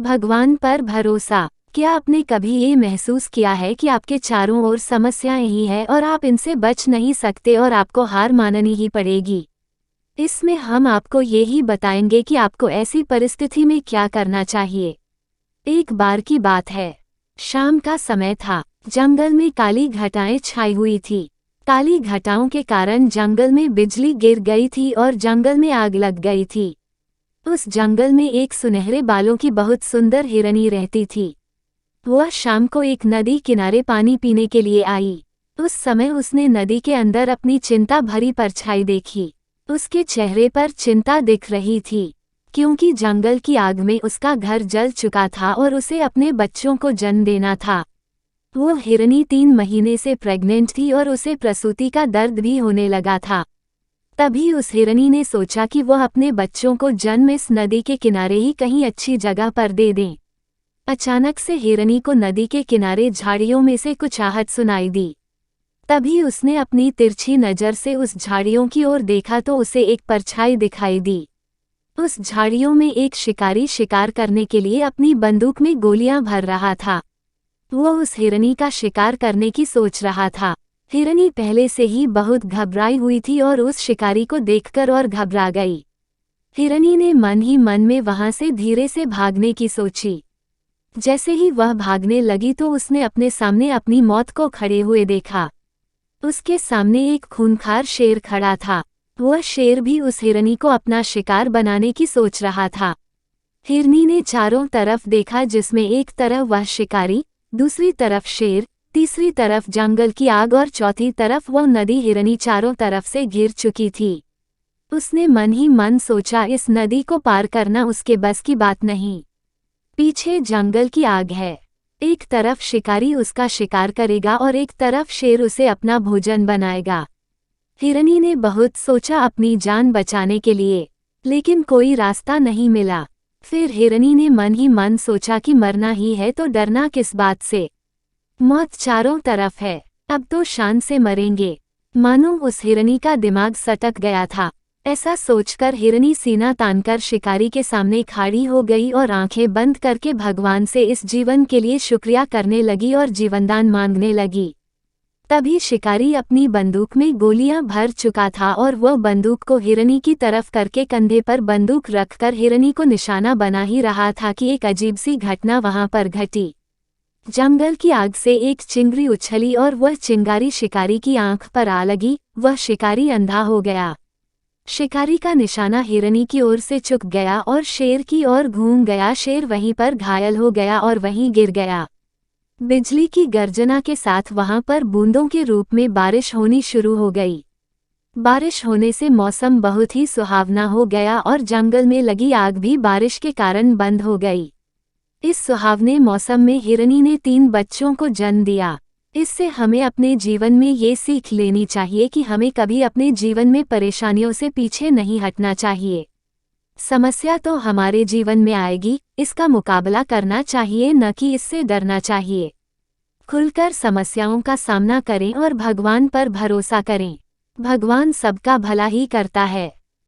भगवान पर भरोसा। क्या आपने कभी ये महसूस किया है कि आपके चारों ओर समस्याएं ही है और आप इनसे बच नहीं सकते और आपको हार माननी ही पड़ेगी? इसमें हम आपको ये ही बताएंगे कि आपको ऐसी परिस्थिति में क्या करना चाहिए। एक बार की बात है, शाम का समय था। जंगल में काली घटाएं छाई हुई थी। काली घटाओं के कारण जंगल में बिजली गिर गई थी और जंगल में आग लग गई थी। उस जंगल में एक सुनहरे बालों की बहुत सुंदर हिरनी रहती थी। वह शाम को एक नदी किनारे पानी पीने के लिए आई। उस समय उसने नदी के अंदर अपनी चिंता भरी परछाई देखी। उसके चेहरे पर चिंता दिख रही थी, क्योंकि जंगल की आग में उसका घर जल चुका था और उसे अपने बच्चों को जन्म देना था। वो हिरनी 3 महीने से प्रेग्नेंट थी और उसे प्रसूति का दर्द भी होने लगा था। तभी उस हिरनी ने सोचा कि वह अपने बच्चों को जन्म इस नदी के किनारे ही कहीं अच्छी जगह पर दे दें। अचानक से हिरनी को नदी के किनारे झाड़ियों में से कुछ आहट सुनाई दी। तभी उसने अपनी तिरछी नज़र से उस झाड़ियों की ओर देखा तो उसे एक परछाई दिखाई दी। उस झाड़ियों में एक शिकारी शिकार करने के लिए अपनी बंदूक में गोलियां भर रहा था। वो उस हिरनी का शिकार करने की सोच रहा था। हिरनी पहले से ही बहुत घबराई हुई थी और उस शिकारी को देखकर और घबरा गई। हिरनी ने मन ही मन में वहां से धीरे से भागने की सोची। जैसे ही वह भागने लगी तो उसने अपने सामने अपनी मौत को खड़े हुए देखा। उसके सामने एक खूंखार शेर खड़ा था। वह शेर भी उस हिरनी को अपना शिकार बनाने की सोच रहा था। हिरनी ने चारों तरफ देखा, जिसमें एक तरफ वह शिकारी, दूसरी तरफ शेर, तीसरी तरफ जंगल की आग और चौथी तरफ वह नदी। हिरनी चारों तरफ से घिर चुकी थी। उसने मन ही मन सोचा, इस नदी को पार करना उसके बस की बात नहीं। पीछे जंगल की आग है, एक तरफ शिकारी उसका शिकार करेगा और एक तरफ शेर उसे अपना भोजन बनाएगा। हिरनी ने बहुत सोचा अपनी जान बचाने के लिए, लेकिन कोई रास्ता नहीं मिला। फिर हिरनी ने मन ही मन सोचा कि मरना ही है तो डरना किस बात से, मौत चारों तरफ है, अब तो शान से मरेंगे। मानो उस हिरनी का दिमाग सटक गया था। ऐसा सोचकर हिरनी सीना तानकर शिकारी के सामने खड़ी हो गई और आंखें बंद करके भगवान से इस जीवन के लिए शुक्रिया करने लगी और जीवनदान मांगने लगी। तभी शिकारी अपनी बंदूक में गोलियां भर चुका था और वह बंदूक को हिरनी की तरफ करके कंधे पर बंदूक रखकर हिरनी को निशाना बना ही रहा था कि एक अजीब सी घटना वहां पर घटी। जंगल की आग से एक चिंगारी उछली और वह चिंगारी शिकारी की आंख पर आ लगी। वह शिकारी अंधा हो गया। शिकारी का निशाना हिरनी की ओर से चूक गया और शेर की ओर घूम गया। शेर वहीं पर घायल हो गया और वहीं गिर गया। बिजली की गर्जना के साथ वहां पर बूंदों के रूप में बारिश होनी शुरू हो गई। बारिश होने से मौसम बहुत ही सुहावना हो गया और जंगल में लगी आग भी बारिश के कारण बंद हो गई। इस सुहावने मौसम में हिरनी ने 3 बच्चों को जन्म दिया। इससे हमें अपने जीवन में ये सीख लेनी चाहिए कि हमें कभी अपने जीवन में परेशानियों से पीछे नहीं हटना चाहिए। समस्या तो हमारे जीवन में आएगी, इसका मुकाबला करना चाहिए, न कि इससे डरना चाहिए। खुलकर समस्याओं का सामना करें और भगवान पर भरोसा करें। भगवान सबका भला ही करता है।